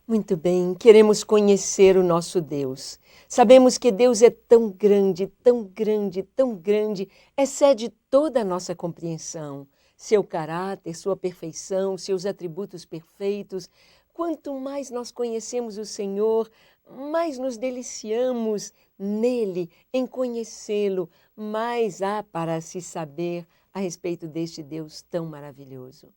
Muito bem, queremos conhecer o nosso Deus. Sabemos que Deus é tão grande, tão grande, tão grande, excede toda a nossa compreensão. Seu caráter, sua perfeição, seus atributos perfeitos. Quanto mais nós conhecemos o Senhor, mais nos deliciamos nele, em conhecê-lo, mais há para se saber a respeito deste Deus tão maravilhoso.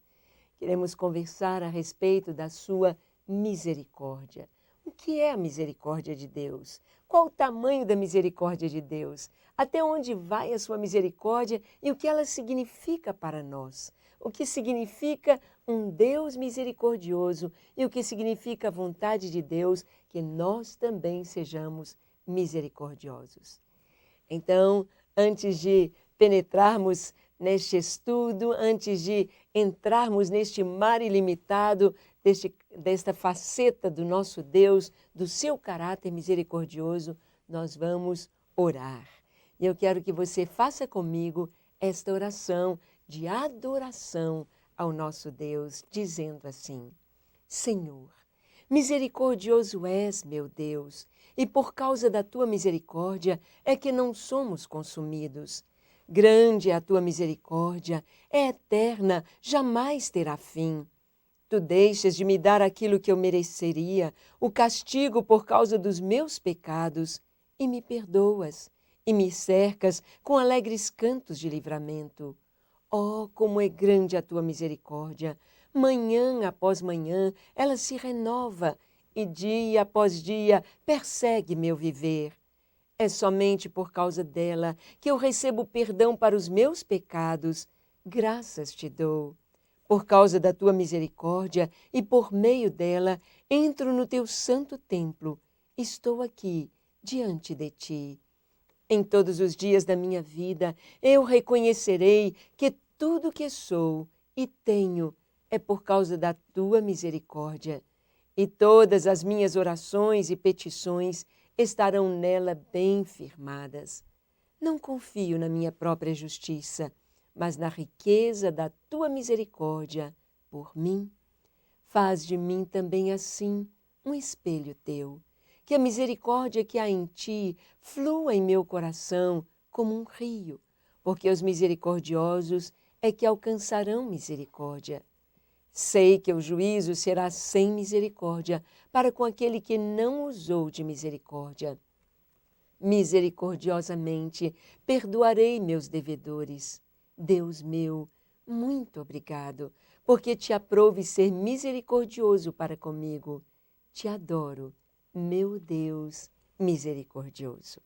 Queremos conversar a respeito da sua misericórdia. O que é a misericórdia de Deus? Qual o tamanho da misericórdia de Deus? Até onde vai a sua misericórdia e o que ela significa para nós? O que significa um Deus misericordioso e o que significa a vontade de Deus que nós também sejamos misericordiosos. Então, antes de penetrarmos neste estudo, antes de entrarmos neste mar ilimitado, desta faceta do nosso Deus, do seu caráter misericordioso, nós vamos orar. E eu quero que você faça comigo esta oração de adoração ao nosso Deus, dizendo assim: Senhor, misericordioso és, meu Deus, e por causa da tua misericórdia é que não somos consumidos. Grande é a tua misericórdia, é eterna, jamais terá fim. Tu deixas de me dar aquilo que eu mereceria, o castigo por causa dos meus pecados, e me perdoas, e me cercas com alegres cantos de livramento. Oh, como é grande a tua misericórdia! Manhã após manhã ela se renova, e dia após dia persegue meu viver. É somente por causa dela que eu recebo perdão para os meus pecados. Graças te dou. Por causa da tua misericórdia e por meio dela, entro no teu santo templo. Estou aqui, diante de ti. Em todos os dias da minha vida, eu reconhecerei que tudo que sou e tenho é por causa da tua misericórdia. E todas as minhas orações e petições estarão nela bem firmadas. Não confio na minha própria justiça, mas na riqueza da tua misericórdia por mim. Faz de mim também assim um espelho teu, que a misericórdia que há em ti flua em meu coração como um rio, porque os misericordiosos é que alcançarão misericórdia. Sei que o juízo será sem misericórdia para com aquele que não usou de misericórdia. Misericordiosamente perdoarei meus devedores. Deus meu, muito obrigado, porque te aprouve ser misericordioso para comigo. Te adoro, meu Deus misericordioso.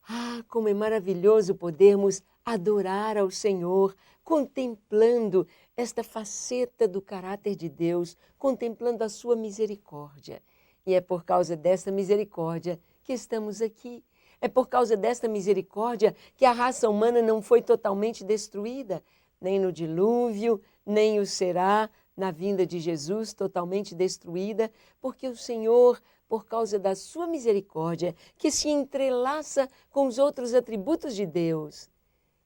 Ah, como é maravilhoso podermos adorar ao Senhor, contemplando esta faceta do caráter de Deus, contemplando a sua misericórdia. E é por causa desta misericórdia que estamos aqui. É por causa desta misericórdia que a raça humana não foi totalmente destruída, nem no dilúvio, nem o será na vinda de Jesus totalmente destruída, porque o Senhor, por causa da sua misericórdia, que se entrelaça com os outros atributos de Deus,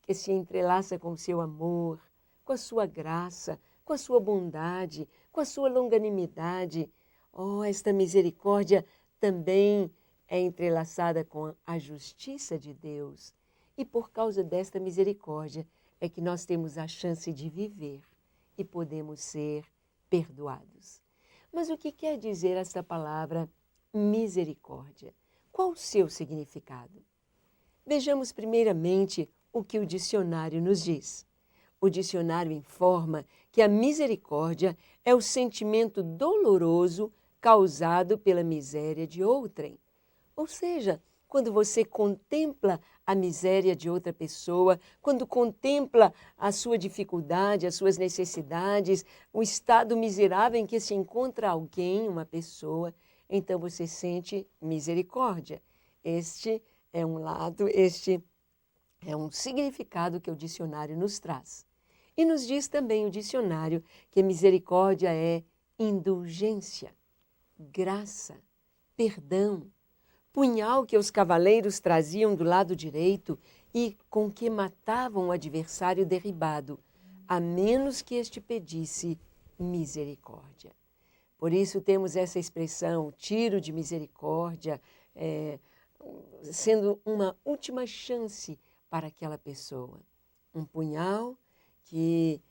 que se entrelaça com o seu amor, com a sua graça, com a sua bondade, com a sua longanimidade. Oh, esta misericórdia também é entrelaçada com a justiça de Deus. E por causa desta misericórdia é que nós temos a chance de viver e podemos ser perdoados. Mas o que quer dizer essa palavra misericórdia? Qual o seu significado? Vejamos primeiramente o que o dicionário nos diz. O dicionário informa que a misericórdia é o sentimento doloroso causado pela miséria de outrem. Ou seja, quando você contempla a miséria de outra pessoa, quando contempla a sua dificuldade, as suas necessidades, o estado miserável em que se encontra alguém, uma pessoa, então você sente misericórdia. Este é um lado, este é um significado que o dicionário nos traz. E nos diz também o dicionário que misericórdia é indulgência, graça, perdão, punhal que os cavaleiros traziam do lado direito e com que matavam o adversário derribado, a menos que este pedisse misericórdia. Por isso temos essa expressão, tiro de misericórdia, sendo uma última chance para aquela pessoa. Um punhal que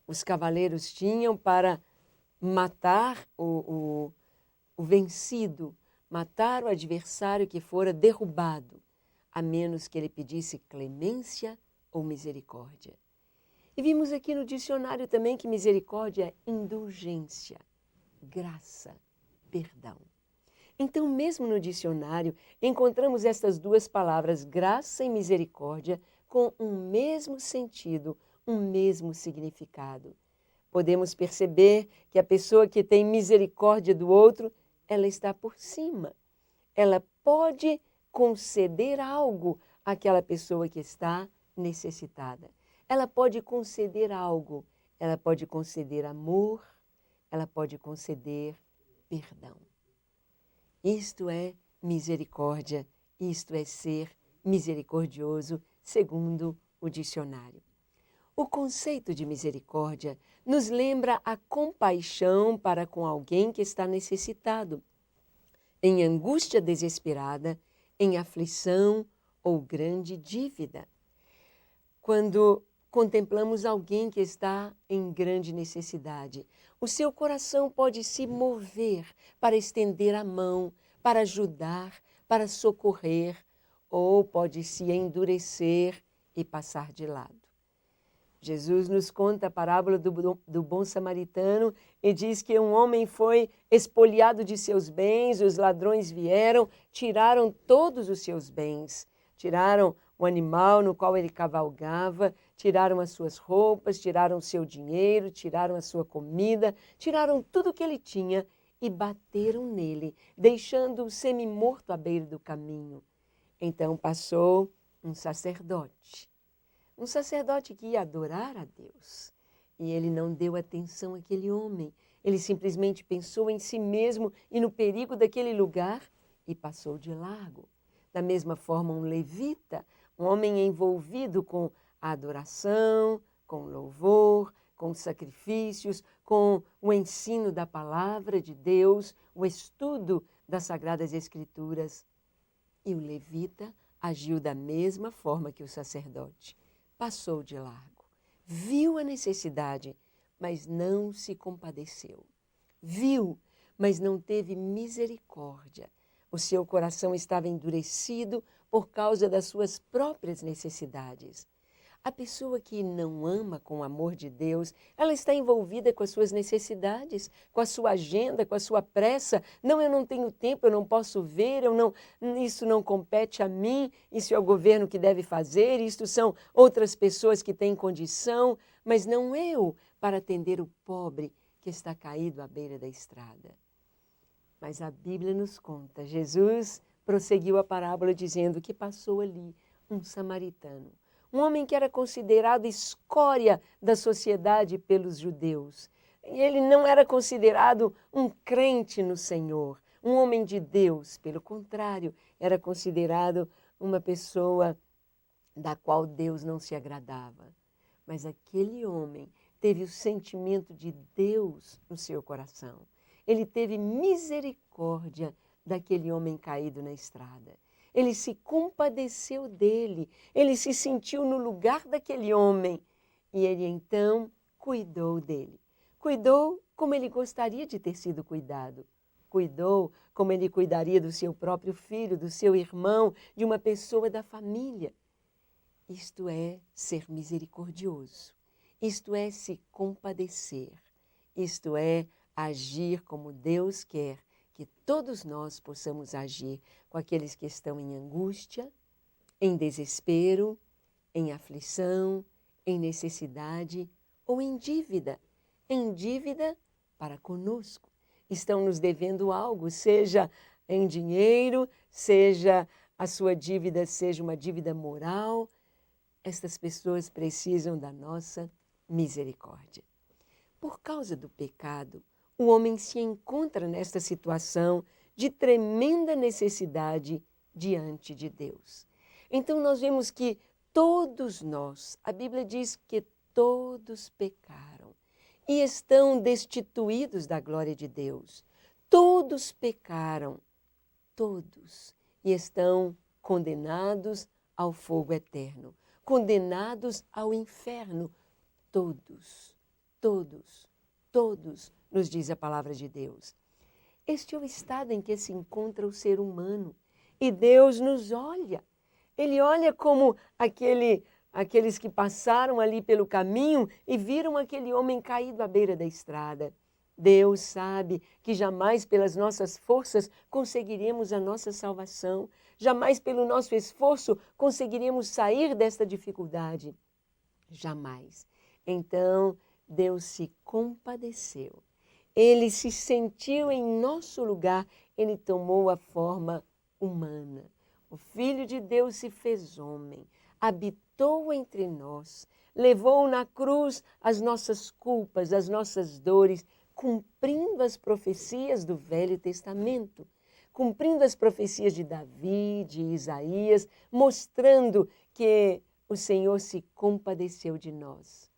os cavaleiros tinham para matar o vencido, matar o adversário que fora derrubado, a menos que ele pedisse clemência ou misericórdia. E vimos aqui no dicionário também que misericórdia é indulgência, graça, perdão. Então, mesmo no dicionário, encontramos estas duas palavras, graça e misericórdia, com um mesmo sentido, um mesmo significado. Podemos perceber que a pessoa que tem misericórdia do outro, ela está por cima. Ela pode conceder algo àquela pessoa que está necessitada. Ela pode conceder algo, ela pode conceder amor, ela pode conceder perdão. Isto é misericórdia, isto é ser misericordioso, segundo o dicionário. O conceito de misericórdia nos lembra a compaixão para com alguém que está necessitado, em angústia desesperada, em aflição ou grande dívida. Quando contemplamos alguém que está em grande necessidade, o seu coração pode se mover para estender a mão, para ajudar, para socorrer, ou pode se endurecer e passar de lado. Jesus nos conta a parábola do bom samaritano e diz que um homem foi expoliado de seus bens, os ladrões vieram, tiraram todos os seus bens, tiraram o animal no qual ele cavalgava, tiraram as suas roupas, tiraram o seu dinheiro, tiraram a sua comida, tiraram tudo o que ele tinha e bateram nele, deixando-o semi-morto à beira do caminho. Então passou um sacerdote que ia adorar a Deus. E ele não deu atenção àquele homem. Ele simplesmente pensou em si mesmo e no perigo daquele lugar e passou de largo. Da mesma forma, um levita, um homem envolvido com a adoração, com louvor, com sacrifícios, com o ensino da palavra de Deus, o estudo das Sagradas Escrituras. E o levita agiu da mesma forma que o sacerdote. Passou de largo, viu a necessidade, mas não se compadeceu. Viu, mas não teve misericórdia. O seu coração estava endurecido por causa das suas próprias necessidades. A pessoa que não ama com o amor de Deus, ela está envolvida com as suas necessidades, com a sua agenda, com a sua pressa. Não, eu não tenho tempo, eu não posso ver, isso não compete a mim, isso é o governo que deve fazer, isto são outras pessoas que têm condição, mas não eu para atender o pobre que está caído à beira da estrada. Mas a Bíblia nos conta, Jesus prosseguiu a parábola dizendo que passou ali um samaritano. Um homem que era considerado escória da sociedade pelos judeus. Ele não era considerado um crente no Senhor, um homem de Deus. Pelo contrário, era considerado uma pessoa da qual Deus não se agradava. Mas aquele homem teve o sentimento de Deus no seu coração. Ele teve misericórdia daquele homem caído na estrada. Ele se compadeceu dele, ele se sentiu no lugar daquele homem e ele então cuidou dele. Cuidou como ele gostaria de ter sido cuidado. Cuidou como ele cuidaria do seu próprio filho, do seu irmão, de uma pessoa da família. Isto é ser misericordioso. Isto é se compadecer. Isto é agir como Deus quer que todos nós possamos agir com aqueles que estão em angústia, em desespero, em aflição, em necessidade ou em dívida para conosco. Estão nos devendo algo, seja em dinheiro, seja a sua dívida, seja uma dívida moral. Estas pessoas precisam da nossa misericórdia. Por causa do pecado, o homem se encontra nesta situação de tremenda necessidade diante de Deus. Então nós vemos que todos nós, a Bíblia diz que todos pecaram e estão destituídos da glória de Deus. Todos pecaram, todos, e estão condenados ao fogo eterno, condenados ao inferno. Todos, todos, todos, nos diz a palavra de Deus. Este é o estado em que se encontra o ser humano. E Deus nos olha. Ele olha como aqueles que passaram ali pelo caminho e viram aquele homem caído à beira da estrada. Deus sabe que jamais pelas nossas forças conseguiremos a nossa salvação. Jamais pelo nosso esforço conseguiremos sair desta dificuldade. Jamais. Então, Deus se compadeceu. Ele se sentiu em nosso lugar, ele tomou a forma humana. O Filho de Deus se fez homem, habitou entre nós, levou na cruz as nossas culpas, as nossas dores, cumprindo as profecias do Velho Testamento, cumprindo as profecias de Davi, de Isaías, mostrando que o Senhor se compadeceu de nós.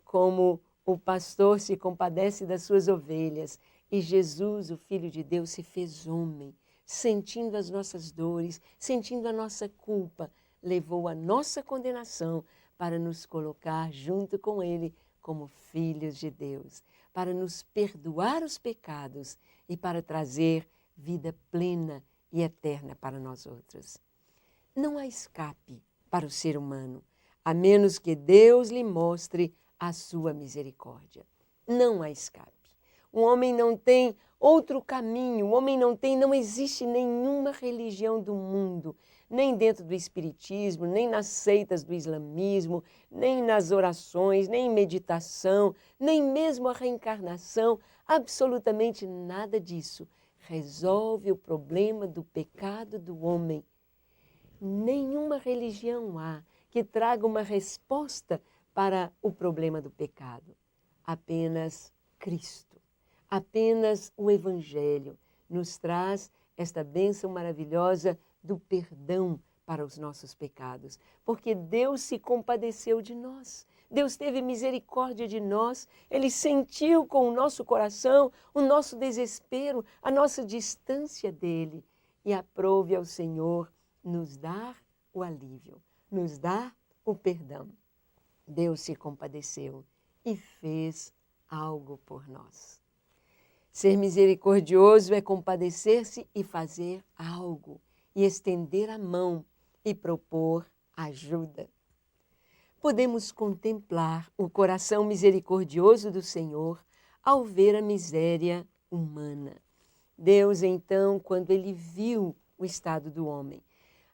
Como o pastor se compadece das suas ovelhas, e Jesus, o Filho de Deus, se fez homem, sentindo as nossas dores, sentindo a nossa culpa, levou a nossa condenação para nos colocar junto com Ele como filhos de Deus, para nos perdoar os pecados e para trazer vida plena e eterna para nós outros. Não há escape para o ser humano, a menos que Deus lhe mostre a sua misericórdia. Não há escape. O homem não tem outro caminho, o homem não existe nenhuma religião do mundo, nem dentro do espiritismo, nem nas seitas do islamismo, nem nas orações, nem meditação, nem mesmo a reencarnação, absolutamente nada disso resolve o problema do pecado do homem. Nenhuma religião há que traga uma resposta para o problema do pecado. Apenas Cristo, apenas o Evangelho nos traz esta bênção maravilhosa do perdão para os nossos pecados, porque Deus se compadeceu de nós. Deus teve misericórdia de nós, Ele sentiu com o nosso coração o nosso desespero, a nossa distância dEle, e aprove ao Senhor nos dar o alívio, nos dar o perdão. Deus se compadeceu e fez algo por nós. Ser misericordioso é compadecer-se e fazer algo, e estender a mão e propor ajuda. Podemos contemplar o coração misericordioso do Senhor ao ver a miséria humana. Deus, então, quando Ele viu o estado do homem,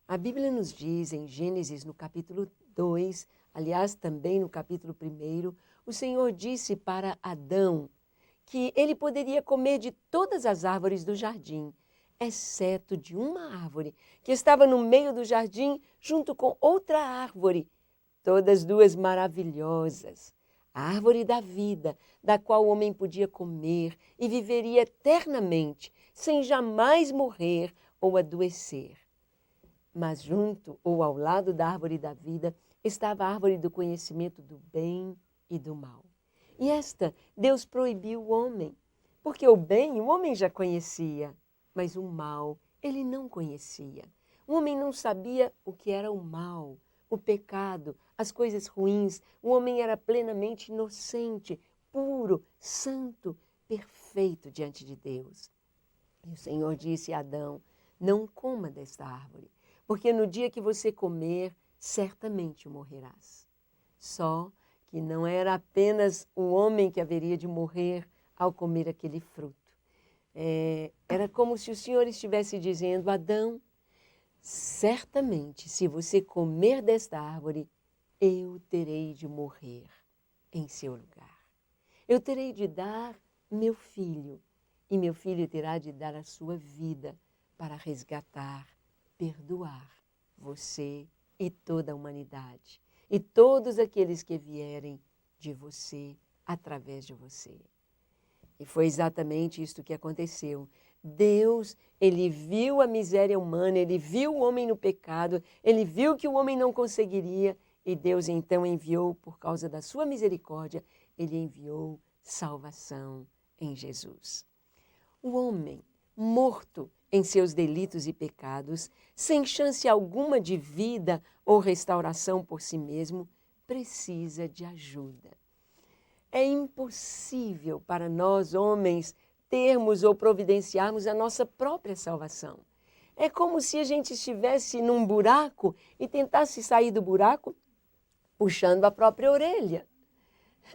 a Bíblia nos diz em Gênesis, no capítulo 2, aliás, também no capítulo 1, o Senhor disse para Adão que ele poderia comer de todas as árvores do jardim, exceto de uma árvore que estava no meio do jardim junto com outra árvore, todas duas maravilhosas. A árvore da vida, da qual o homem podia comer e viveria eternamente, sem jamais morrer ou adoecer. Mas junto ou ao lado da árvore da vida estava a árvore do conhecimento do bem e do mal. E esta Deus proibiu o homem, porque o bem o homem já conhecia, mas o mal ele não conhecia. O homem não sabia o que era o mal, o pecado, as coisas ruins. O homem era plenamente inocente, puro, santo, perfeito diante de Deus. E o Senhor disse a Adão, não coma desta árvore, porque no dia que você comer, certamente morrerás. Só que não era apenas o homem que haveria de morrer ao comer aquele fruto. Era como se o Senhor estivesse dizendo, Adão, certamente, se você comer desta árvore, eu terei de morrer em seu lugar. Eu terei de dar meu filho, e meu filho terá de dar a sua vida para resgatar, perdoar você e toda a humanidade, e todos aqueles que vierem de você, através de você. E foi exatamente isto que aconteceu. Deus, Ele viu a miséria humana, Ele viu o homem no pecado, Ele viu que o homem não conseguiria, e Deus então enviou, por causa da sua misericórdia, Ele enviou salvação em Jesus. O homem, morto em seus delitos e pecados, sem chance alguma de vida ou restauração por si mesmo, precisa de ajuda. É impossível para nós, homens, termos ou providenciarmos a nossa própria salvação. É como se a gente estivesse num buraco e tentasse sair do buraco puxando a própria orelha.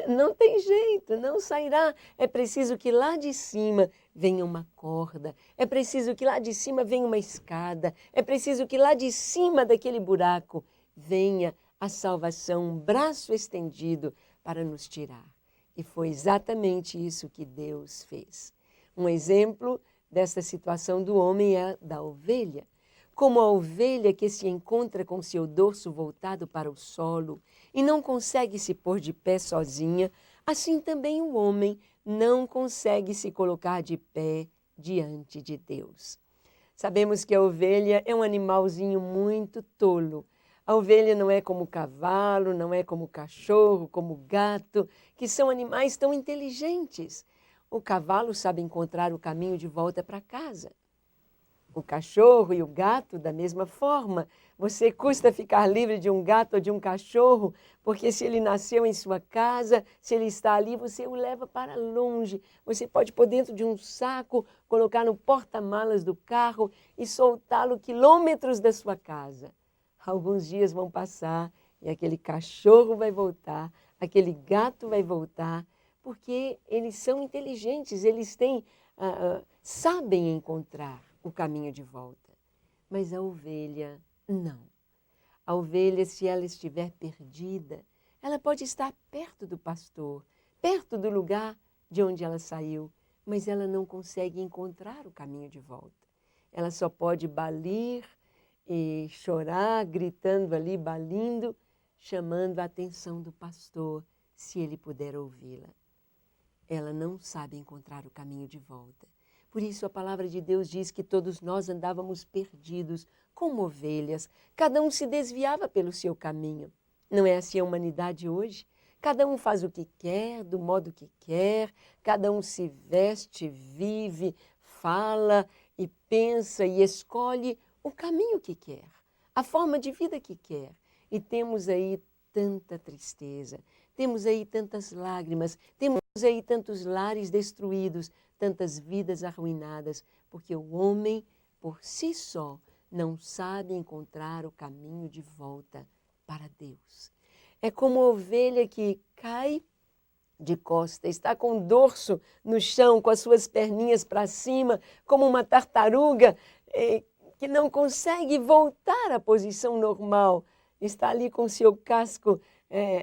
Não tem jeito, não sairá. É preciso que lá de cima venha uma corda, é preciso que lá de cima venha uma escada, é preciso que lá de cima daquele buraco venha a salvação, um braço estendido para nos tirar. E foi exatamente isso que Deus fez. Um exemplo desta situação do homem é da ovelha. Como a ovelha que se encontra com seu dorso voltado para o solo e não consegue se pôr de pé sozinha, assim também o homem não consegue se colocar de pé diante de Deus. Sabemos que a ovelha é um animalzinho muito tolo. A ovelha não é como o cavalo, não é como o cachorro, como o gato, que são animais tão inteligentes. O cavalo sabe encontrar o caminho de volta para casa. O cachorro e o gato, da mesma forma. Você custa ficar livre de um gato ou de um cachorro, porque se ele nasceu em sua casa, se ele está ali, você o leva para longe. Você pode pôr dentro de um saco, colocar no porta-malas do carro e soltá-lo quilômetros da sua casa. Alguns dias vão passar e aquele cachorro vai voltar, aquele gato vai voltar, porque eles são inteligentes, eles sabem encontrar o caminho de volta. Mas a ovelha, não. A ovelha, se ela estiver perdida, ela pode estar perto do pastor, perto do lugar de onde ela saiu, mas ela não consegue encontrar o caminho de volta. Ela só pode balir e chorar, gritando ali, balindo, chamando a atenção do pastor, se ele puder ouvi-la. Ela não sabe encontrar o caminho de volta. Por isso a palavra de Deus diz que todos nós andávamos perdidos, como ovelhas. Cada um se desviava pelo seu caminho. Não é assim a humanidade hoje? Cada um faz o que quer, do modo que quer. Cada um se veste, vive, fala e pensa e escolhe o caminho que quer, a forma de vida que quer. E temos aí tanta tristeza, temos aí tantas lágrimas, temos aí tantos lares destruídos, tantas vidas arruinadas, porque o homem, por si só, não sabe encontrar o caminho de volta para Deus. É como a ovelha que cai de costa, está com o dorso no chão, com as suas perninhas para cima, como uma tartaruga que não consegue voltar à posição normal, está ali com seu casco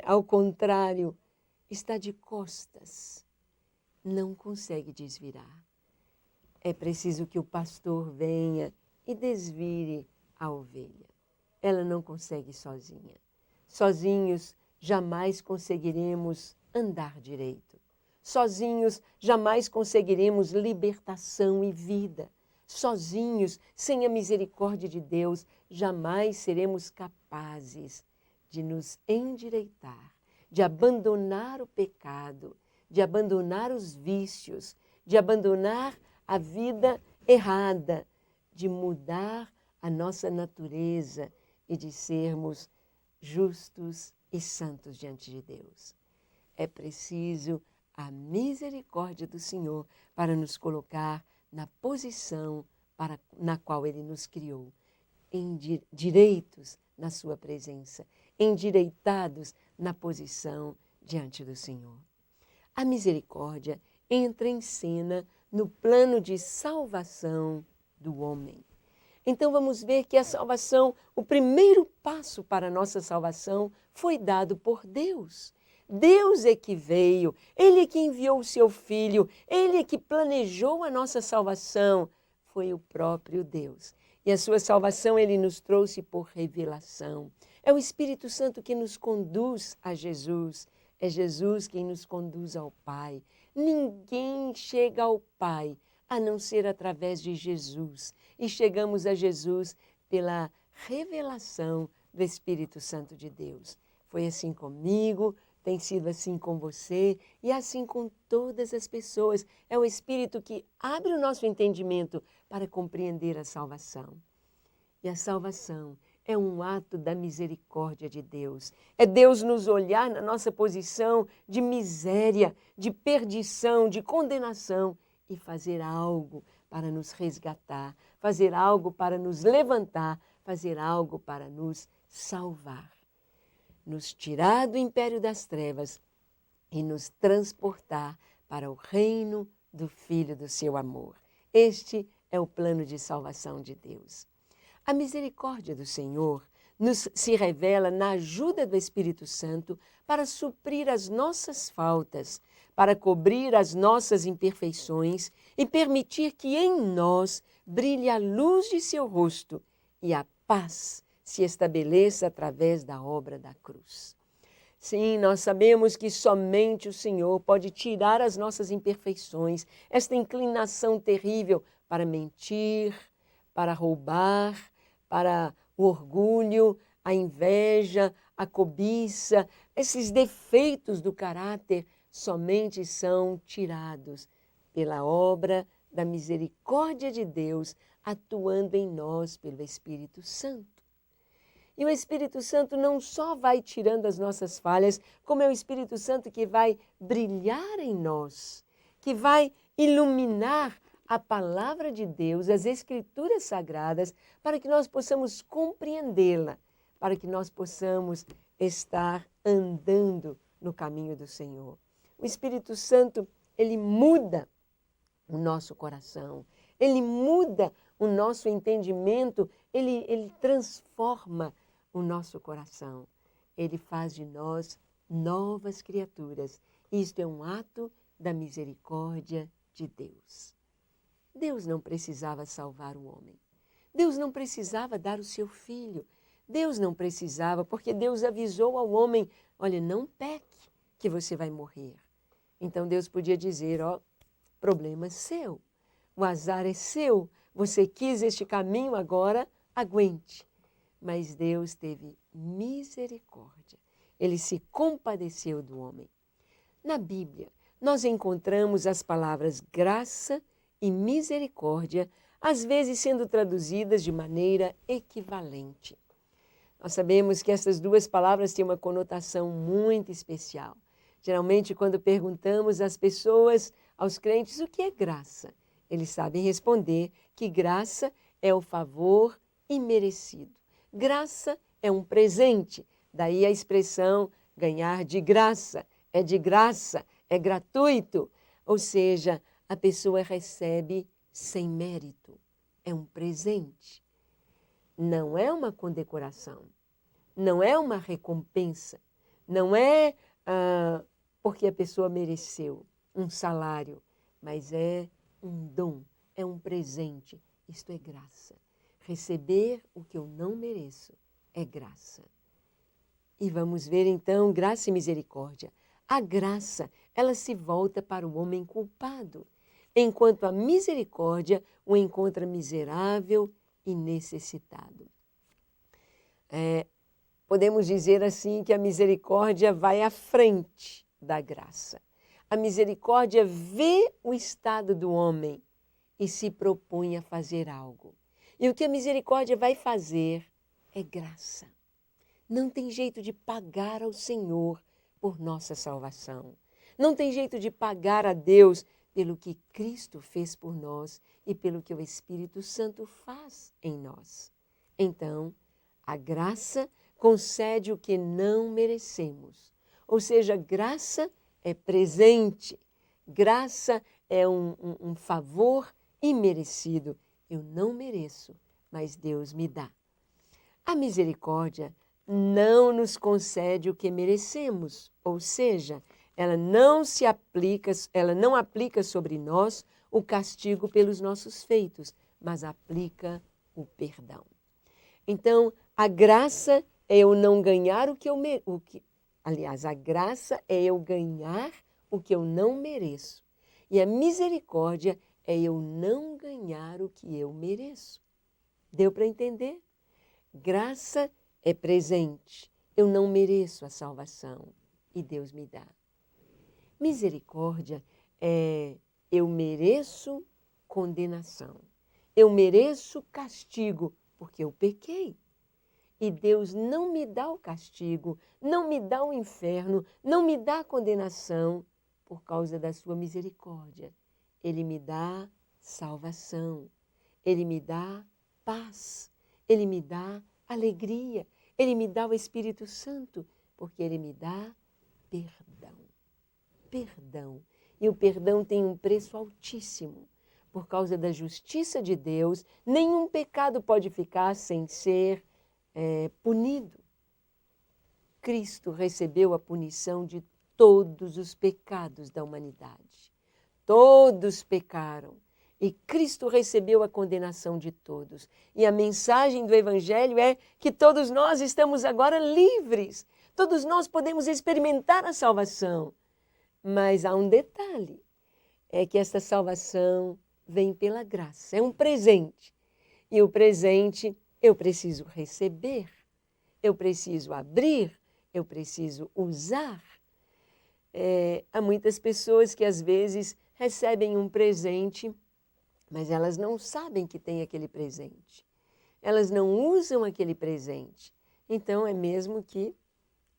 ao contrário, está de costas, não consegue desvirar. É preciso que o pastor venha e desvire a ovelha. Ela não consegue sozinha. Sozinhos jamais conseguiremos andar direito. Sozinhos jamais conseguiremos libertação e vida. Sozinhos, sem a misericórdia de Deus, jamais seremos capazes de nos endireitar, de abandonar o pecado, de abandonar os vícios, de abandonar a vida errada, de mudar a nossa natureza e de sermos justos e santos diante de Deus. É preciso a misericórdia do Senhor para nos colocar na posição na qual Ele nos criou, direitos na sua presença, endireitados na posição diante do Senhor. A misericórdia entra em cena no plano de salvação do homem. Então vamos ver que a salvação, o primeiro passo para a nossa salvação foi dado por Deus. Deus é que veio, Ele é que enviou o seu Filho, Ele é que planejou a nossa salvação, foi o próprio Deus. E a sua salvação Ele nos trouxe por revelação. É o Espírito Santo que nos conduz a Jesus, é Jesus quem nos conduz ao Pai. Ninguém chega ao Pai a não ser através de Jesus. E chegamos a Jesus pela revelação do Espírito Santo de Deus. Foi assim comigo, Tem sido assim com você e assim com todas as pessoas. É o Espírito que abre o nosso entendimento para compreender a salvação. E a salvação é um ato da misericórdia de Deus. É Deus nos olhar na nossa posição de miséria, de perdição, de condenação e fazer algo para nos resgatar, fazer algo para nos levantar, fazer algo para nos salvar. Nos tirar do império das trevas e nos transportar para o reino do Filho do seu amor. Este é o plano de salvação de Deus. A misericórdia do Senhor se revela na ajuda do Espírito Santo para suprir as nossas faltas, para cobrir as nossas imperfeições e permitir que em nós brilhe a luz de seu rosto e a paz se estabeleça através da obra da cruz. Sim, nós sabemos que somente o Senhor pode tirar as nossas imperfeições, esta inclinação terrível para mentir, para roubar, para o orgulho, a inveja, a cobiça, esses defeitos do caráter somente são tirados pela obra da misericórdia de Deus atuando em nós pelo Espírito Santo. E o Espírito Santo não só vai tirando as nossas falhas, como é o Espírito Santo que vai brilhar em nós, que vai iluminar a palavra de Deus, as Escrituras Sagradas, para que nós possamos compreendê-la, para que nós possamos estar andando no caminho do Senhor. O Espírito Santo, ele muda o nosso coração, ele muda o nosso entendimento, ele transforma o nosso coração. Ele faz de nós novas criaturas. Isto é um ato da misericórdia de Deus. Deus não precisava salvar o homem. Deus não precisava dar o seu filho. Deus não precisava, porque Deus avisou ao homem, olha, não peque, que você vai morrer. Então Deus podia dizer, ó, problema seu, o azar é seu, você quis este caminho, agora aguente. Mas Deus teve misericórdia, ele se compadeceu do homem. Na Bíblia, nós encontramos as palavras graça e misericórdia, às vezes sendo traduzidas de maneira equivalente. Nós sabemos que essas duas palavras têm uma conotação muito especial. Geralmente, quando perguntamos às pessoas, aos crentes, o que é graça? Eles sabem responder que graça é o favor imerecido. Graça é um presente, daí a expressão ganhar de graça, é gratuito. Ou seja, a pessoa recebe sem mérito, é um presente. Não é uma condecoração, não é uma recompensa, não é porque a pessoa mereceu um salário, mas é um dom, é um presente. Isto é graça. Receber o que eu não mereço é graça. E vamos ver então graça e misericórdia. A graça, ela se volta para o homem culpado, enquanto a misericórdia o encontra miserável e necessitado. Podemos dizer assim que a misericórdia vai à frente da graça. A misericórdia vê o estado do homem e se propõe a fazer algo. E o que a misericórdia vai fazer é graça. Não tem jeito de pagar ao Senhor por nossa salvação. Não tem jeito de pagar a Deus pelo que Cristo fez por nós e pelo que o Espírito Santo faz em nós. Então, a graça concede o que não merecemos. Ou seja, graça é presente, graça é um favor imerecido. Eu não mereço, mas Deus me dá. A misericórdia não nos concede o que merecemos, ou seja, ela não aplica sobre nós o castigo pelos nossos feitos, mas aplica o perdão. Então, a graça é eu não ganhar o que eu mereço. Aliás, a graça é eu ganhar o que eu não mereço. E a misericórdia é eu não ganhar o que eu mereço. Deu para entender? Graça é presente. Eu não mereço a salvação. e Deus me dá. Misericórdia é eu mereço condenação. Eu mereço castigo porque eu pequei. E Deus não me dá o castigo, não me dá o inferno, não me dá a condenação por causa da sua misericórdia. Ele me dá salvação, Ele me dá paz, Ele me dá alegria, Ele me dá o Espírito Santo, porque Ele me dá perdão. Perdão. E o perdão tem um preço altíssimo. Por causa da justiça de Deus, nenhum pecado pode ficar sem ser punido. Cristo recebeu a punição de todos os pecados da humanidade. Todos pecaram. E Cristo recebeu a condenação de todos. E a mensagem do Evangelho é que todos nós estamos agora livres. Todos nós podemos experimentar a salvação. Mas há um detalhe, é que esta salvação vem pela graça, é um presente. E o presente eu preciso receber, eu preciso abrir, eu preciso usar. Há muitas pessoas que às vezes recebem um presente, mas elas não sabem que tem aquele presente. Elas não usam aquele presente. Então é mesmo que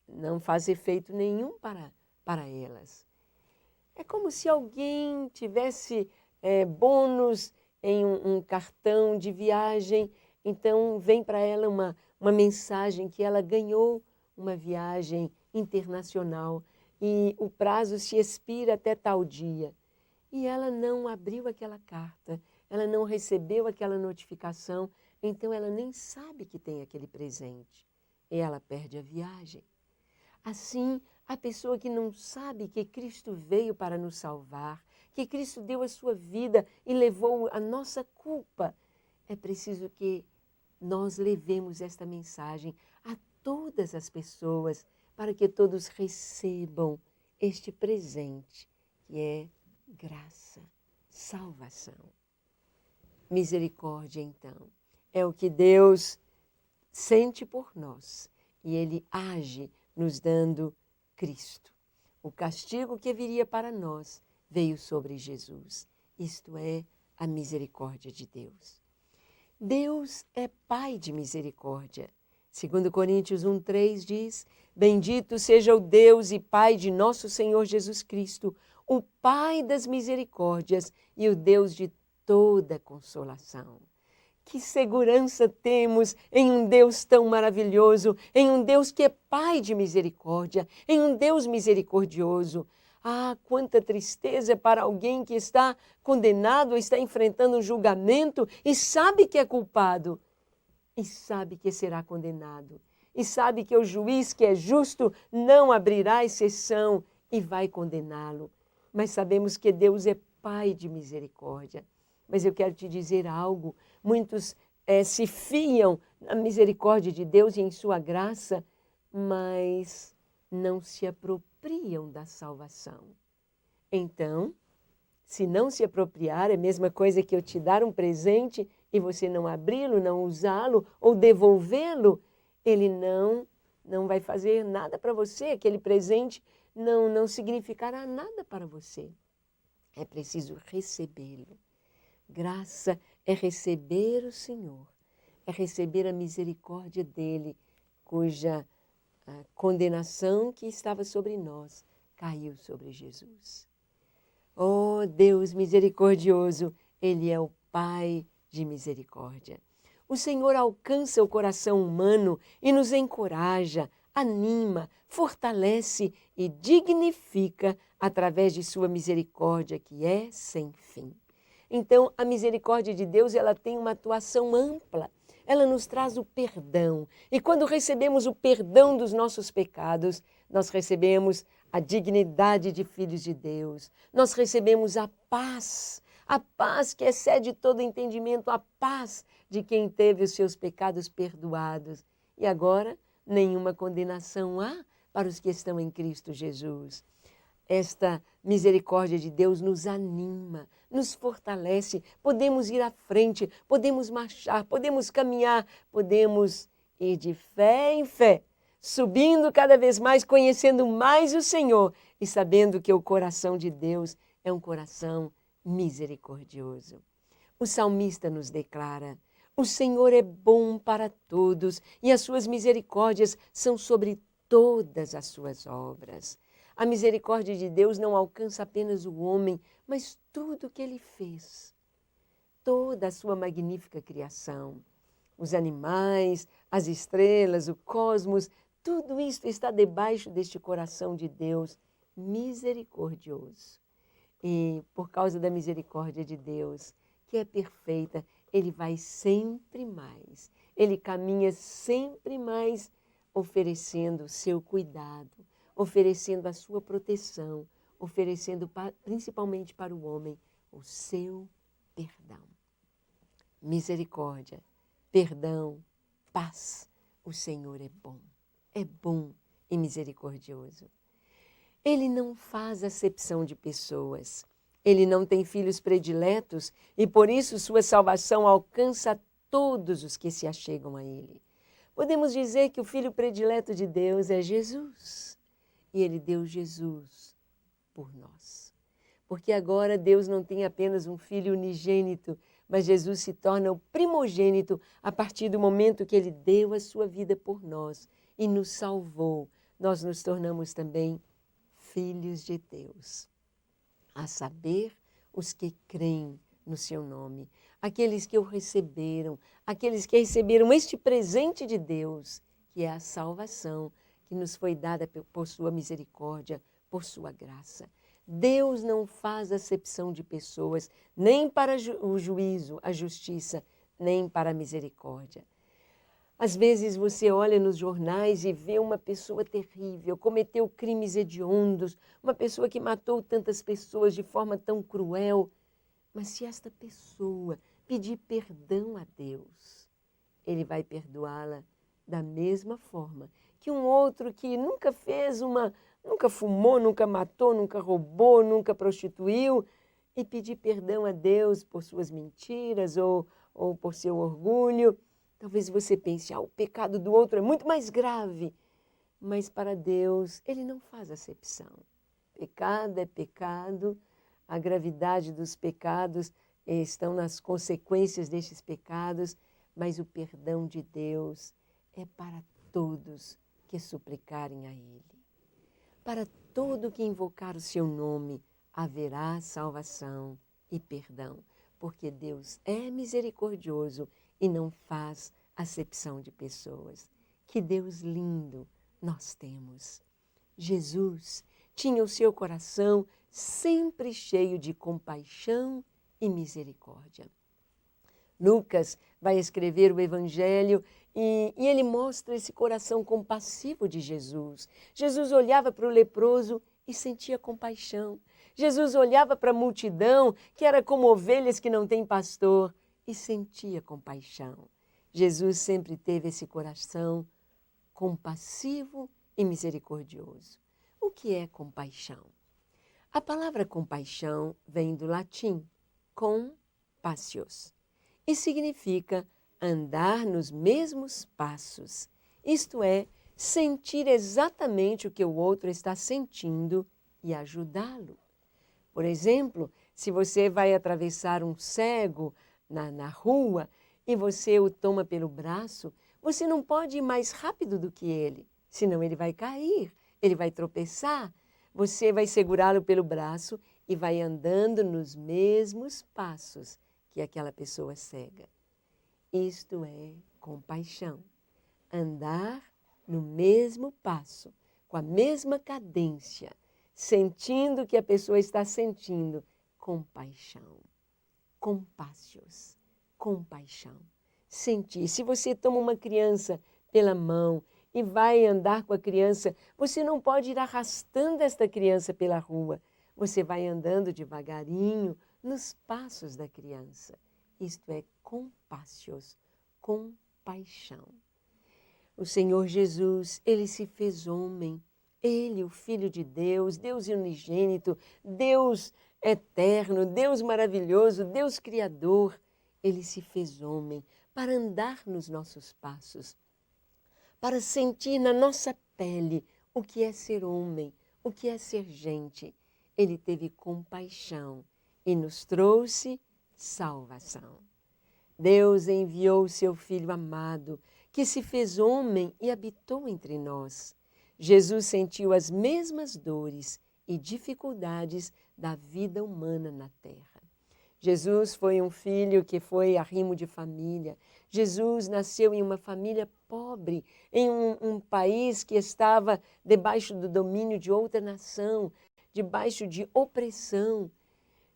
não faz efeito nenhum para elas. É como se alguém tivesse bônus em um cartão de viagem, então vem para ela uma mensagem que ela ganhou uma viagem internacional e o prazo se expira até tal dia. E ela não abriu aquela carta, ela não recebeu aquela notificação, então ela nem sabe que tem aquele presente. E ela perde a viagem. Assim, a pessoa que não sabe que Cristo veio para nos salvar, que Cristo deu a sua vida e levou a nossa culpa, é preciso que nós levemos esta mensagem a todas as pessoas, para que todos recebam este presente, que é graça, salvação. Misericórdia, então, é o que Deus sente por nós e Ele age nos dando Cristo. O castigo que viria para nós veio sobre Jesus. Isto é a misericórdia de Deus. Deus é Pai de misericórdia. 2 Coríntios 1,3 diz: Bendito seja o Deus e Pai de nosso Senhor Jesus Cristo, o Pai das misericórdias e o Deus de toda consolação. Que segurança temos em um Deus tão maravilhoso, em um Deus que é Pai de misericórdia, em um Deus misericordioso. Ah, quanta tristeza para alguém que está condenado, está enfrentando um julgamento e sabe que é culpado, e sabe que será condenado, e sabe que o juiz que é justo não abrirá exceção e vai condená-lo. Mas sabemos que Deus é Pai de misericórdia. Mas eu quero te dizer algo, muitos se fiam na misericórdia de Deus e em sua graça, mas não se apropriam da salvação. Então, se não se apropriar, é a mesma coisa que eu te dar um presente e você não abri-lo, não usá-lo ou devolvê-lo, ele não vai fazer nada para você, aquele presente não significará nada para você. É preciso recebê-lo. Graça é receber o Senhor, é receber a misericórdia dEle, cuja condenação que estava sobre nós caiu sobre Jesus. Oh, Deus misericordioso, Ele é o Pai de misericórdia. O Senhor alcança o coração humano e nos encoraja, anima, fortalece e dignifica através de sua misericórdia, que é sem fim. Então, a misericórdia de Deus, ela tem uma atuação ampla. Ela nos traz o perdão. E quando recebemos o perdão dos nossos pecados, nós recebemos a dignidade de filhos de Deus. Nós recebemos a paz que excede todo entendimento, a paz de quem teve os seus pecados perdoados. E agora, nenhuma condenação há para os que estão em Cristo Jesus. Esta misericórdia de Deus nos anima, nos fortalece, podemos ir à frente, podemos marchar, podemos caminhar, podemos ir de fé em fé, subindo cada vez mais, conhecendo mais o Senhor e sabendo que o coração de Deus é um coração misericordioso. O salmista nos declara: o Senhor é bom para todos e as suas misericórdias são sobre todas as suas obras. A misericórdia de Deus não alcança apenas o homem, mas tudo o que ele fez. Toda a sua magnífica criação. Os animais, as estrelas, o cosmos, tudo isso está debaixo deste coração de Deus misericordioso. E por causa da misericórdia de Deus, que é perfeita, ele vai sempre mais. Ele caminha sempre mais, oferecendo o seu cuidado, oferecendo a sua proteção, oferecendo principalmente para o homem o seu perdão. Misericórdia, perdão, paz. O Senhor é bom e misericordioso. Ele não faz acepção de pessoas. Ele não tem filhos prediletos e por isso sua salvação alcança todos os que se achegam a ele. Podemos dizer que o filho predileto de Deus é Jesus. E ele deu Jesus por nós. Porque agora Deus não tem apenas um filho unigênito, mas Jesus se torna o primogênito a partir do momento que ele deu a sua vida por nós e nos salvou. Nós nos tornamos também filhos de Deus. A saber, os que creem no seu nome, aqueles que o receberam, aqueles que receberam este presente de Deus, que é a salvação, que nos foi dada por sua misericórdia, por sua graça. Deus não faz acepção de pessoas, nem para o juízo, a justiça, nem para a misericórdia. Às vezes você olha nos jornais e vê uma pessoa terrível, cometeu crimes hediondos, uma pessoa que matou tantas pessoas de forma tão cruel. Mas se esta pessoa pedir perdão a Deus, Ele vai perdoá-la da mesma forma que um outro que nunca fumou, nunca matou, nunca roubou, nunca prostituiu, e pedir perdão a Deus por suas mentiras ou por seu orgulho. Talvez você pense, o pecado do outro é muito mais grave. Mas para Deus, Ele não faz acepção. Pecado é pecado, a gravidade dos pecados estão nas consequências destes pecados, mas o perdão de Deus é para todos que suplicarem a Ele. Para todo que invocar o seu nome, haverá salvação e perdão, porque Deus é misericordioso e não faz acepção de pessoas. Que Deus lindo nós temos! Jesus tinha o seu coração sempre cheio de compaixão e misericórdia. Lucas vai escrever o Evangelho e ele mostra esse coração compassivo de Jesus. Jesus olhava para o leproso e sentia compaixão. Jesus olhava para a multidão, que era como ovelhas que não têm pastor, e sentia compaixão. Jesus sempre teve esse coração compassivo e misericordioso. O que é compaixão? A palavra compaixão vem do latim compassios e significa andar nos mesmos passos, isto é, sentir exatamente o que o outro está sentindo e ajudá-lo. Por exemplo, se você vai atravessar um cego na rua e você o toma pelo braço, você não pode ir mais rápido do que ele, senão ele vai cair, ele vai tropeçar. Você vai segurá-lo pelo braço e vai andando nos mesmos passos que aquela pessoa cega. Isto é compaixão. Andar no mesmo passo, com a mesma cadência, sentindo o que a pessoa está sentindo. Compaixão. Compassios. Compaixão. Sentir. Se você toma uma criança pela mão e vai andar com a criança, você não pode ir arrastando esta criança pela rua. Você vai andando devagarinho nos passos da criança. Isto é compassios, compaixão. O Senhor Jesus, Ele se fez homem. Ele, o Filho de Deus, Deus unigênito, Deus eterno, Deus maravilhoso, Deus criador. Ele se fez homem para andar nos nossos passos, para sentir na nossa pele o que é ser homem, o que é ser gente. Ele teve compaixão e nos trouxe salvação. Deus enviou o seu Filho amado, que se fez homem e habitou entre nós. Jesus sentiu as mesmas dores e dificuldades da vida humana na terra. Jesus foi um filho que foi arrimo de família. Jesus nasceu em uma família pobre, em um país que estava debaixo do domínio de outra nação, debaixo de opressão.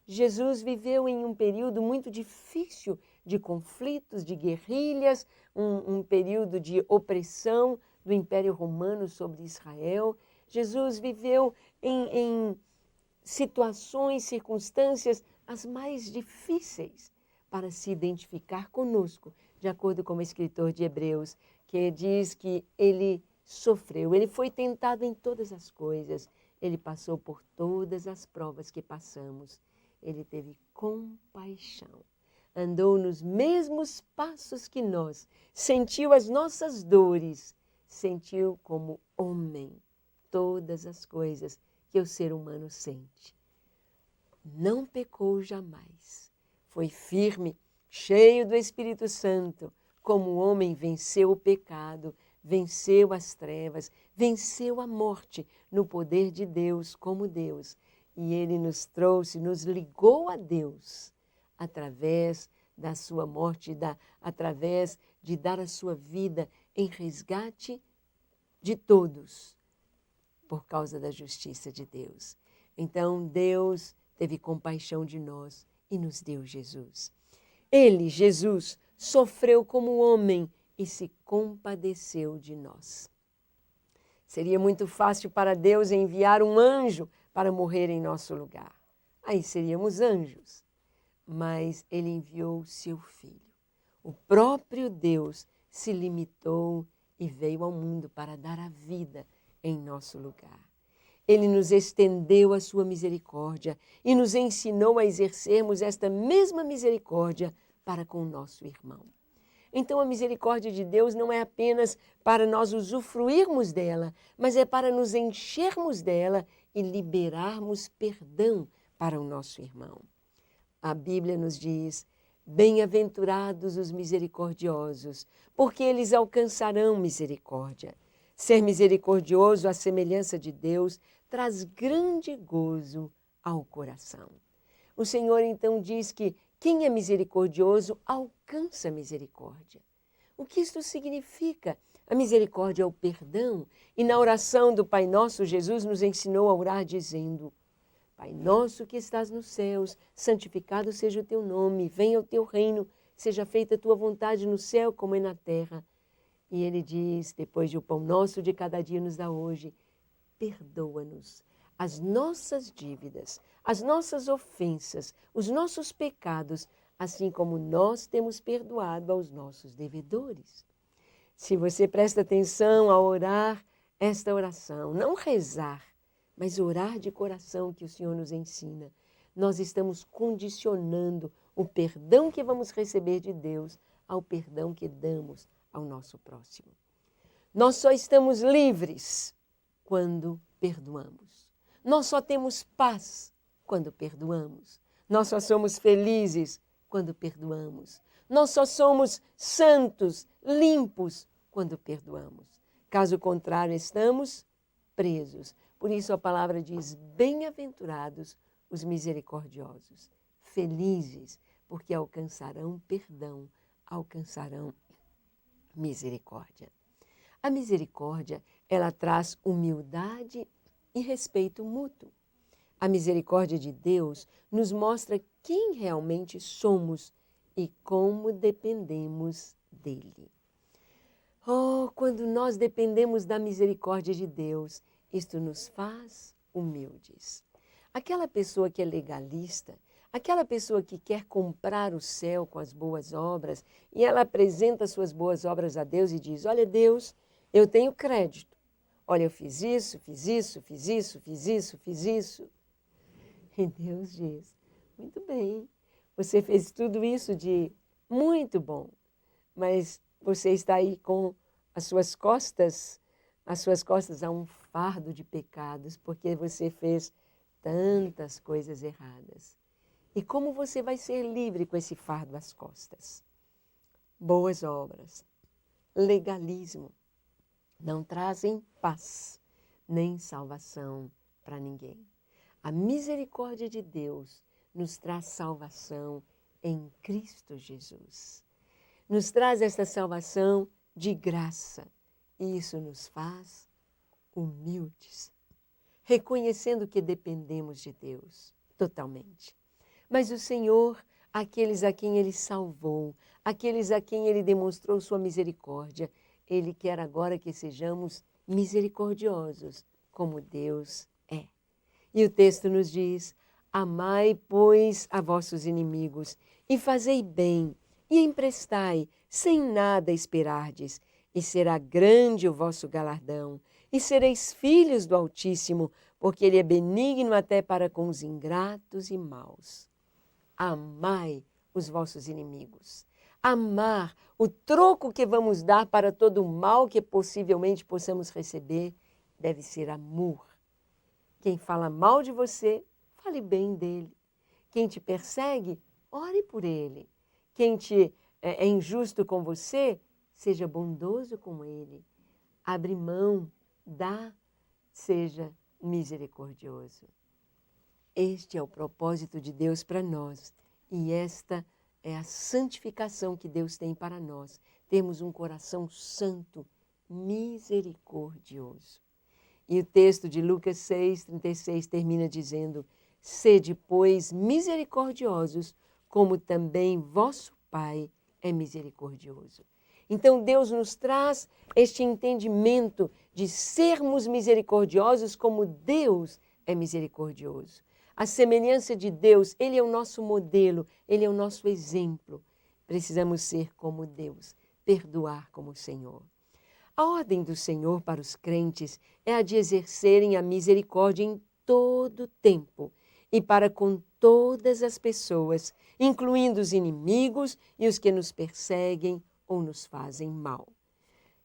Jesus viveu em um período muito difícil de conflitos, de guerrilhas, um período de opressão do Império Romano sobre Israel. Jesus viveu em situações, circunstâncias as mais difíceis para se identificar conosco, de acordo com o escritor de Hebreus, que diz que ele sofreu, ele foi tentado em todas as coisas, ele passou por todas as provas que passamos. Ele teve compaixão, andou nos mesmos passos que nós, sentiu as nossas dores, sentiu como homem todas as coisas que o ser humano sente. Não pecou jamais, foi firme, cheio do Espírito Santo, como homem venceu o pecado, venceu as trevas, venceu a morte no poder de Deus como Deus. E ele nos trouxe, nos ligou a Deus através da sua morte, através de dar a sua vida em resgate de todos, por causa da justiça de Deus. Então Deus teve compaixão de nós e nos deu Jesus. Ele, Jesus, sofreu como homem e se compadeceu de nós. Seria muito fácil para Deus enviar um anjo para morrer em nosso lugar. Aí seríamos anjos. Mas ele enviou o seu Filho. O próprio Deus se limitou e veio ao mundo para dar a vida em nosso lugar. Ele nos estendeu a sua misericórdia e nos ensinou a exercermos esta mesma misericórdia para com o nosso irmão. Então a misericórdia de Deus não é apenas para nós usufruirmos dela, mas é para nos enchermos dela e liberarmos perdão para o nosso irmão. A Bíblia nos diz: bem-aventurados os misericordiosos, porque eles alcançarão misericórdia. Ser misericordioso à semelhança de Deus traz grande gozo ao coração. O Senhor então diz que quem é misericordioso alcança misericórdia. O que isto significa? A misericórdia é o perdão. E na oração do Pai Nosso, Jesus nos ensinou a orar dizendo: Pai nosso que estás nos céus, santificado seja o teu nome, venha o teu reino, seja feita a tua vontade no céu como é na terra. E ele diz, depois de o pão nosso de cada dia nos dá hoje, perdoa-nos as nossas dívidas, as nossas ofensas, os nossos pecados, assim como nós temos perdoado aos nossos devedores. Se você presta atenção a orar esta oração, não rezar, mas orar de coração que o Senhor nos ensina, nós estamos condicionando o perdão que vamos receber de Deus ao perdão que damos ao nosso próximo. Nós só estamos livres quando perdoamos. Nós só temos paz quando perdoamos. Nós só somos felizes quando perdoamos. Nós só somos santos, limpos, quando perdoamos. Caso contrário, estamos presos. Por isso a palavra diz: bem-aventurados os misericordiosos, felizes, porque alcançarão perdão, alcançarão misericórdia. A misericórdia, ela traz humildade e respeito mútuo. A misericórdia de Deus nos mostra quem realmente somos e como dependemos dele. Oh, quando nós dependemos da misericórdia de Deus, isto nos faz humildes. Aquela pessoa que é legalista, aquela pessoa que quer comprar o céu com as boas obras, e ela apresenta suas boas obras a Deus e diz: olha, Deus, eu tenho crédito. Olha, eu fiz isso, fiz isso, fiz isso, fiz isso, fiz isso. E Deus diz: muito bem, você fez tudo isso de muito bom, mas você está aí com As suas costas há um fardo de pecados, porque você fez tantas coisas erradas. E como você vai ser livre com esse fardo às costas? Boas obras, legalismo, não trazem paz, nem salvação para ninguém. A misericórdia de Deus nos traz salvação em Cristo Jesus. Nos traz esta salvação de graça. E isso nos faz humildes, reconhecendo que dependemos de Deus totalmente. Mas o Senhor, aqueles a quem Ele salvou, aqueles a quem Ele demonstrou sua misericórdia, Ele quer agora que sejamos misericordiosos, como Deus é. E o texto nos diz: amai, pois, a vossos inimigos, e fazei bem, e emprestai, sem nada esperardes, e será grande o vosso galardão, e sereis filhos do Altíssimo, porque Ele é benigno até para com os ingratos e maus. Amai os vossos inimigos. Amar, o troco que vamos dar para todo o mal que possivelmente possamos receber, deve ser amor. Quem fala mal de você, fale bem dele. Quem te persegue, ore por ele. Quem é injusto com você, seja bondoso com ele. Abre mão, dá, seja misericordioso. Este é o propósito de Deus para nós. E esta é a santificação que Deus tem para nós. Temos um coração santo, misericordioso. E o texto de Lucas 6,36 termina dizendo: sede, pois, misericordiosos, como também vosso Pai é misericordioso. Então Deus nos traz este entendimento de sermos misericordiosos como Deus é misericordioso. A semelhança de Deus, Ele é o nosso modelo, Ele é o nosso exemplo. Precisamos ser como Deus, perdoar como o Senhor. A ordem do Senhor para os crentes é a de exercerem a misericórdia em todo o tempo e para com todas as pessoas, incluindo os inimigos e os que nos perseguem ou nos fazem mal.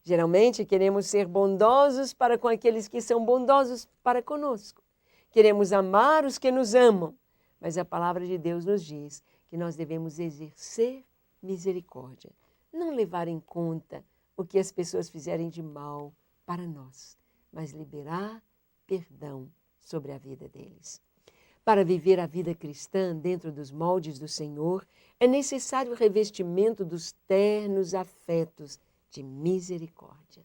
Geralmente queremos ser bondosos para com aqueles que são bondosos para conosco. Queremos amar os que nos amam, mas a palavra de Deus nos diz que nós devemos exercer misericórdia, não levar em conta o que as pessoas fizerem de mal para nós, mas liberar perdão sobre a vida deles. Para viver a vida cristã dentro dos moldes do Senhor, é necessário o revestimento dos ternos afetos de misericórdia.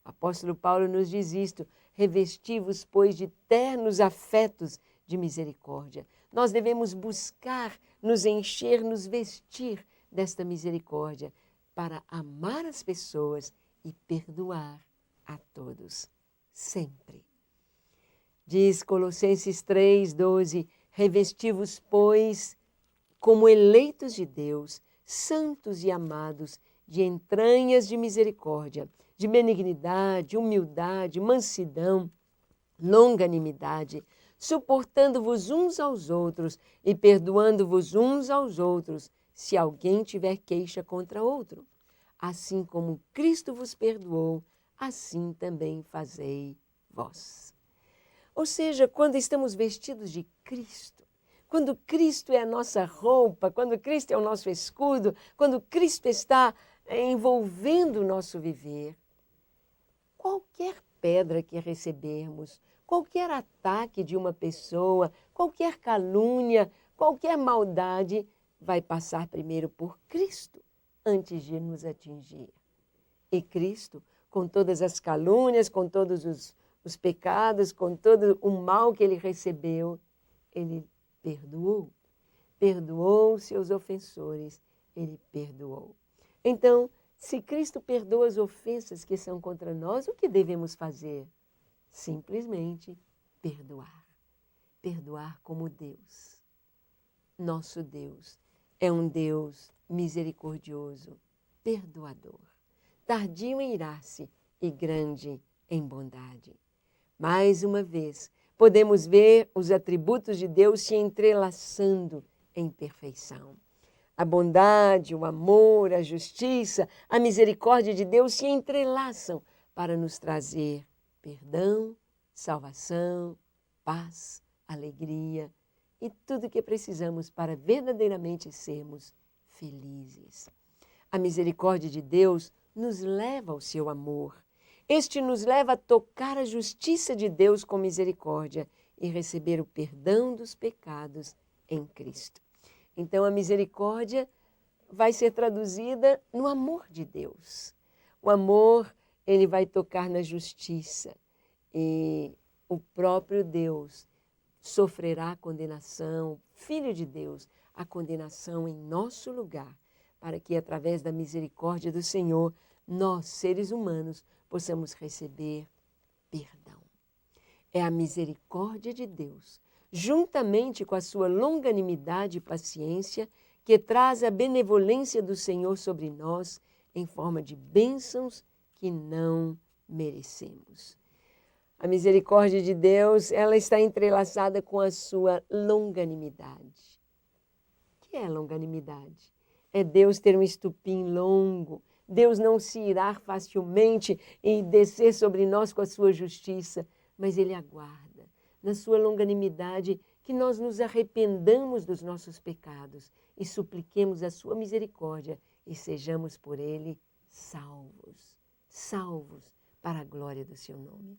O apóstolo Paulo nos diz isto: revesti-vos, pois, de ternos afetos de misericórdia. Nós devemos buscar nos encher, nos vestir desta misericórdia para amar as pessoas e perdoar a todos, sempre. Diz Colossenses 3,12, revesti-vos, pois, como eleitos de Deus, santos e amados, de entranhas de misericórdia, de benignidade, humildade, mansidão, longanimidade, suportando-vos uns aos outros e perdoando-vos uns aos outros, se alguém tiver queixa contra outro. Assim como Cristo vos perdoou, assim também fazei vós. Ou seja, quando estamos vestidos de Cristo, quando Cristo é a nossa roupa, quando Cristo é o nosso escudo, quando Cristo está envolvendo o nosso viver, qualquer pedra que recebermos, qualquer ataque de uma pessoa, qualquer calúnia, qualquer maldade, vai passar primeiro por Cristo antes de nos atingir. E Cristo, com todas as calúnias, com todos os pecados, com todo o mal que ele recebeu, ele perdoou. Perdoou seus ofensores, ele perdoou. Então, se Cristo perdoa as ofensas que são contra nós, o que devemos fazer? Simplesmente perdoar. Perdoar como Deus. Nosso Deus é um Deus misericordioso, perdoador, tardio em irar-se e grande em bondade. Mais uma vez, podemos ver os atributos de Deus se entrelaçando em perfeição. A bondade, o amor, a justiça, a misericórdia de Deus se entrelaçam para nos trazer perdão, salvação, paz, alegria e tudo o que precisamos para verdadeiramente sermos felizes. A misericórdia de Deus nos leva ao seu amor. Este nos leva a tocar a justiça de Deus com misericórdia e receber o perdão dos pecados em Cristo. Então, a misericórdia vai ser traduzida no amor de Deus. O amor, ele vai tocar na justiça. E o próprio Deus sofrerá a condenação, Filho de Deus, a condenação em nosso lugar, para que, através da misericórdia do Senhor, nós, seres humanos, possamos receber perdão. É a misericórdia de Deus, juntamente com a sua longanimidade e paciência, que traz a benevolência do Senhor sobre nós em forma de bênçãos que não merecemos. A misericórdia de Deus, ela está entrelaçada com a sua longanimidade. O que é longanimidade? É Deus ter um estupim longo, Deus não se irar facilmente e descer sobre nós com a sua justiça, mas Ele aguarda, na sua longanimidade, que nós nos arrependamos dos nossos pecados e supliquemos a sua misericórdia e sejamos por Ele salvos, salvos para a glória do seu nome.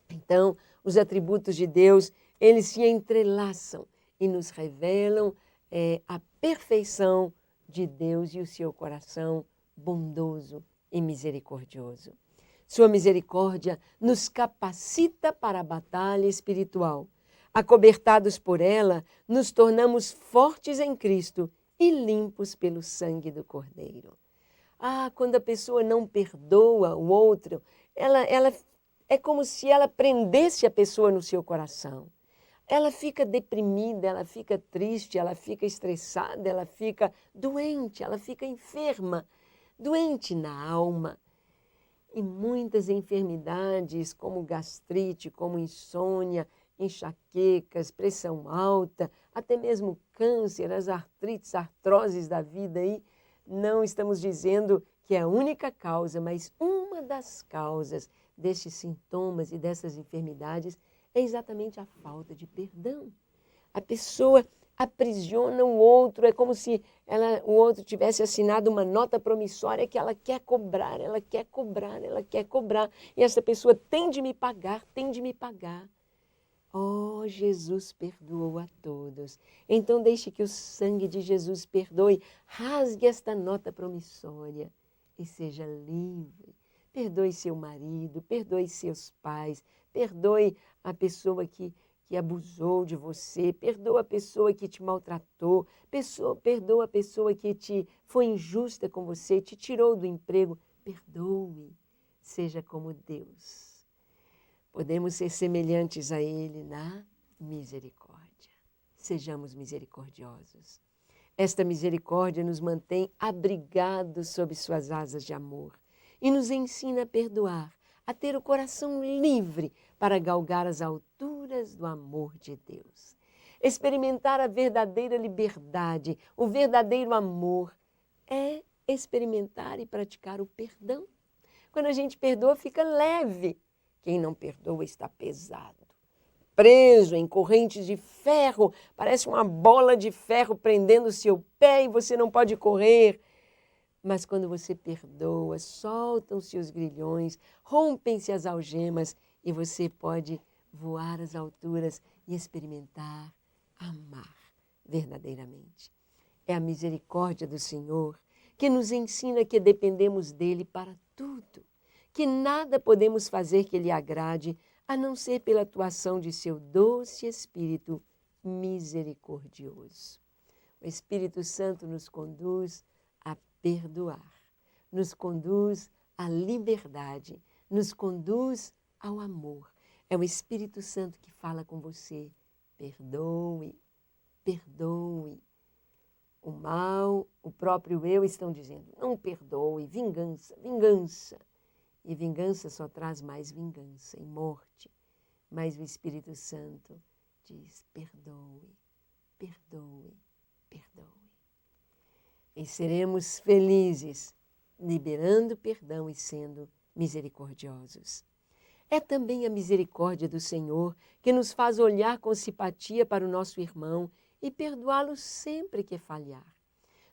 Então, os atributos de Deus, eles se entrelaçam e nos revelam a perfeição de Deus e o seu coração bondoso e misericordioso. Sua misericórdia nos capacita para a batalha espiritual. Acobertados por ela, nos tornamos fortes em Cristo e limpos pelo sangue do Cordeiro. Quando a pessoa não perdoa o outro, ela é como se ela prendesse a pessoa no seu coração. Ela fica deprimida, ela fica triste, ela fica estressada, ela fica doente, ela fica enferma, doente na alma. E muitas enfermidades, como gastrite, como insônia, enxaquecas, pressão alta, até mesmo câncer, as artrites, artroses da vida aí, não estamos dizendo que é a única causa, mas uma das causas destes sintomas e dessas enfermidades é exatamente a falta de perdão. A pessoa aprisiona o outro, é como se o outro tivesse assinado uma nota promissória que ela quer cobrar, ela quer cobrar, ela quer cobrar. E essa pessoa tem de me pagar, tem de me pagar. Oh, Jesus perdoou a todos. Então deixe que o sangue de Jesus perdoe, rasgue esta nota promissória e seja livre. Perdoe seu marido, perdoe seus pais, perdoe a pessoa que abusou de você, perdoa a pessoa que te maltratou, perdoa a pessoa que foi injusta com você, te tirou do emprego. Perdoe, seja como Deus. Podemos ser semelhantes a Ele na misericórdia. Sejamos misericordiosos. Esta misericórdia nos mantém abrigados sob suas asas de amor e nos ensina a perdoar, a ter o coração livre para galgar as alturas do amor de Deus. Experimentar a verdadeira liberdade, o verdadeiro amor, é experimentar e praticar o perdão. Quando a gente perdoa, fica leve. Quem não perdoa está pesado, preso em correntes de ferro, parece uma bola de ferro prendendo o seu pé e você não pode correr. Mas quando você perdoa, soltam-se os grilhões, rompem-se as algemas e você pode voar às alturas e experimentar amar verdadeiramente. É a misericórdia do Senhor que nos ensina que dependemos dele para tudo, que nada podemos fazer que lhe agrade, a não ser pela atuação de seu doce Espírito misericordioso. O Espírito Santo nos conduz a perdoar, nos conduz à liberdade, nos conduz ao amor. É o Espírito Santo que fala com você. Perdoe, perdoe. O mal, o próprio eu estão dizendo, não perdoe, vingança, vingança. E vingança só traz mais vingança e morte. Mas o Espírito Santo diz, perdoe, perdoe, perdoe. e seremos felizes, liberando perdão e sendo misericordiosos. É também a misericórdia do Senhor que nos faz olhar com simpatia para o nosso irmão e perdoá-lo sempre que falhar.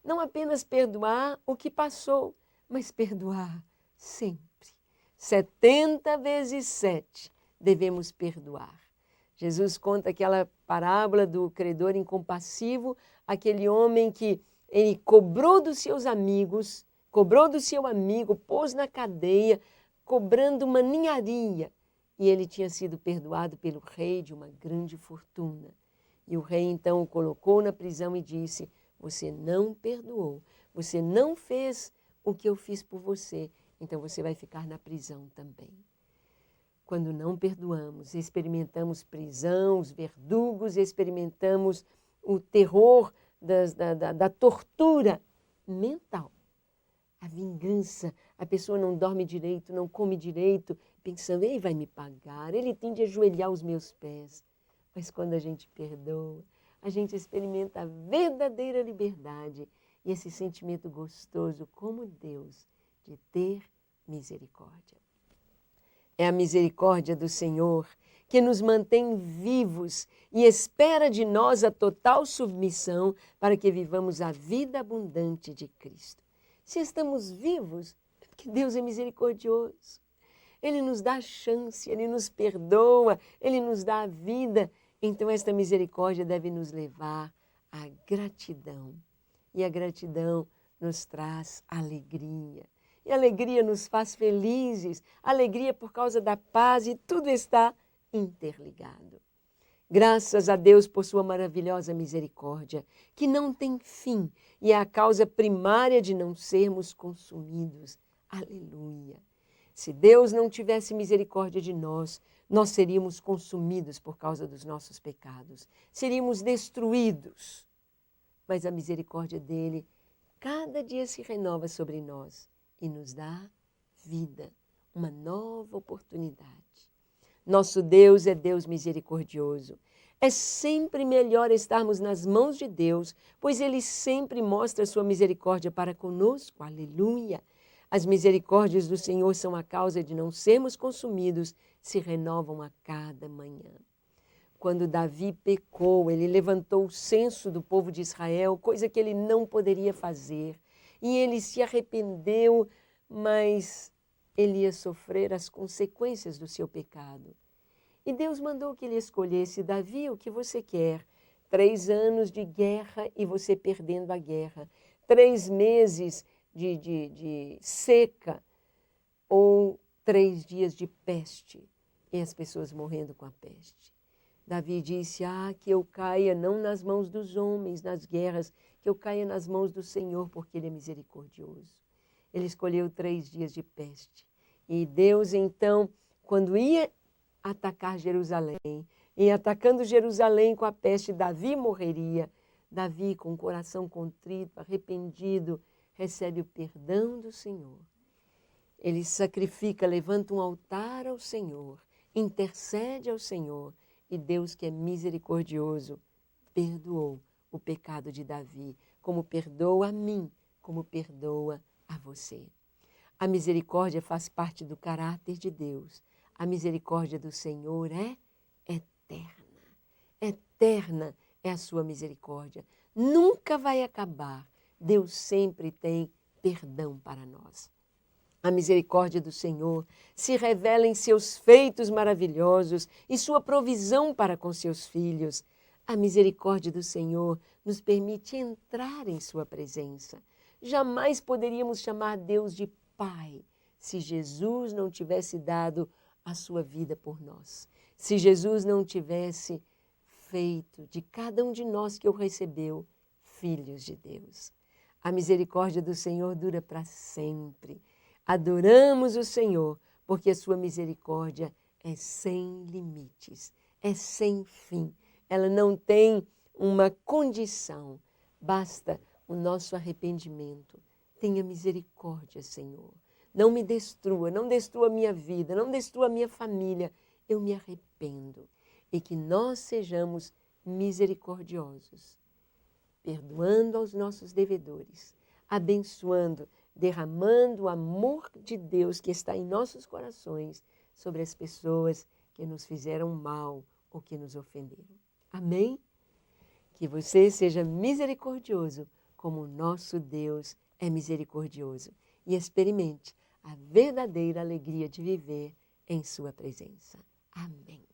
Não apenas perdoar o que passou, mas perdoar sempre. 70 vezes 7 devemos perdoar. Jesus conta aquela parábola do credor incompassivo, aquele homem que ele cobrou dos seus amigos, cobrou do seu amigo, pôs na cadeia, cobrando uma ninharia. E ele tinha sido perdoado pelo rei de uma grande fortuna. E o rei então o colocou na prisão e disse: você não perdoou, você não fez o que eu fiz por você, então você vai ficar na prisão também. Quando não perdoamos, experimentamos prisão, os verdugos, experimentamos o terror da tortura mental. A vingança, a pessoa não dorme direito, não come direito, pensando, ele vai me pagar, ele tem de ajoelhar aos meus pés. Mas quando a gente perdoa, a gente experimenta a verdadeira liberdade e esse sentimento gostoso como Deus de ter misericórdia. É a misericórdia do Senhor que nos mantém vivos e espera de nós a total submissão para que vivamos a vida abundante de Cristo. Se estamos vivos, é porque Deus é misericordioso. Ele nos dá a chance, Ele nos perdoa, Ele nos dá a vida. Então esta misericórdia deve nos levar à gratidão. E a gratidão nos traz alegria. E a alegria nos faz felizes, alegria por causa da paz, e tudo está interligado. Graças a Deus por sua maravilhosa misericórdia, que não tem fim e é a causa primária de não sermos consumidos. Aleluia! Se Deus não tivesse misericórdia de nós, nós seríamos consumidos por causa dos nossos pecados, seríamos destruídos. Mas a misericórdia dele cada dia se renova sobre nós e nos dá vida, uma nova oportunidade. Nosso Deus é Deus misericordioso. É sempre melhor estarmos nas mãos de Deus, pois Ele sempre mostra sua misericórdia para conosco. Aleluia! As misericórdias do Senhor são a causa de não sermos consumidos, se renovam a cada manhã. Quando Davi pecou, ele levantou o censo do povo de Israel, coisa que ele não poderia fazer. E ele se arrependeu, mas ele ia sofrer as consequências do seu pecado. E Deus mandou que ele escolhesse: Davi, o que você quer? 3 anos de guerra e você perdendo a guerra. 3 meses de seca ou 3 dias de peste e as pessoas morrendo com a peste. Davi disse: que eu caia não nas mãos dos homens, nas guerras, que eu caia nas mãos do Senhor, porque Ele é misericordioso. Ele escolheu 3 dias de peste. E Deus, então, quando ia atacar Jerusalém, e atacando Jerusalém com a peste, Davi morreria. Davi, com o coração contrito, arrependido, recebe o perdão do Senhor. Ele sacrifica, levanta um altar ao Senhor, intercede ao Senhor, e Deus, que é misericordioso, perdoou o pecado de Davi, como perdoa a mim, como perdoa a você. A misericórdia faz parte do caráter de Deus. A misericórdia do Senhor é eterna. Eterna é a sua misericórdia. Nunca vai acabar. Deus sempre tem perdão para nós. A misericórdia do Senhor se revela em seus feitos maravilhosos e sua provisão para com seus filhos. A misericórdia do Senhor nos permite entrar em sua presença. Jamais poderíamos chamar Deus de Pai se Jesus não tivesse dado a sua vida por nós. Se Jesus não tivesse feito de cada um de nós que o recebeu filhos de Deus. A misericórdia do Senhor dura para sempre. Adoramos o Senhor, porque a sua misericórdia é sem limites, é sem fim. Ela não tem uma condição, basta o nosso arrependimento. Tenha misericórdia, Senhor. Não me destrua, não destrua a minha vida, não destrua a minha família. Eu me arrependo. E que nós sejamos misericordiosos, perdoando aos nossos devedores, abençoando, derramando o amor de Deus que está em nossos corações sobre as pessoas que nos fizeram mal ou que nos ofenderam. Amém? Que você seja misericordioso como o nosso Deus é misericordioso e experimente a verdadeira alegria de viver em sua presença. Amém.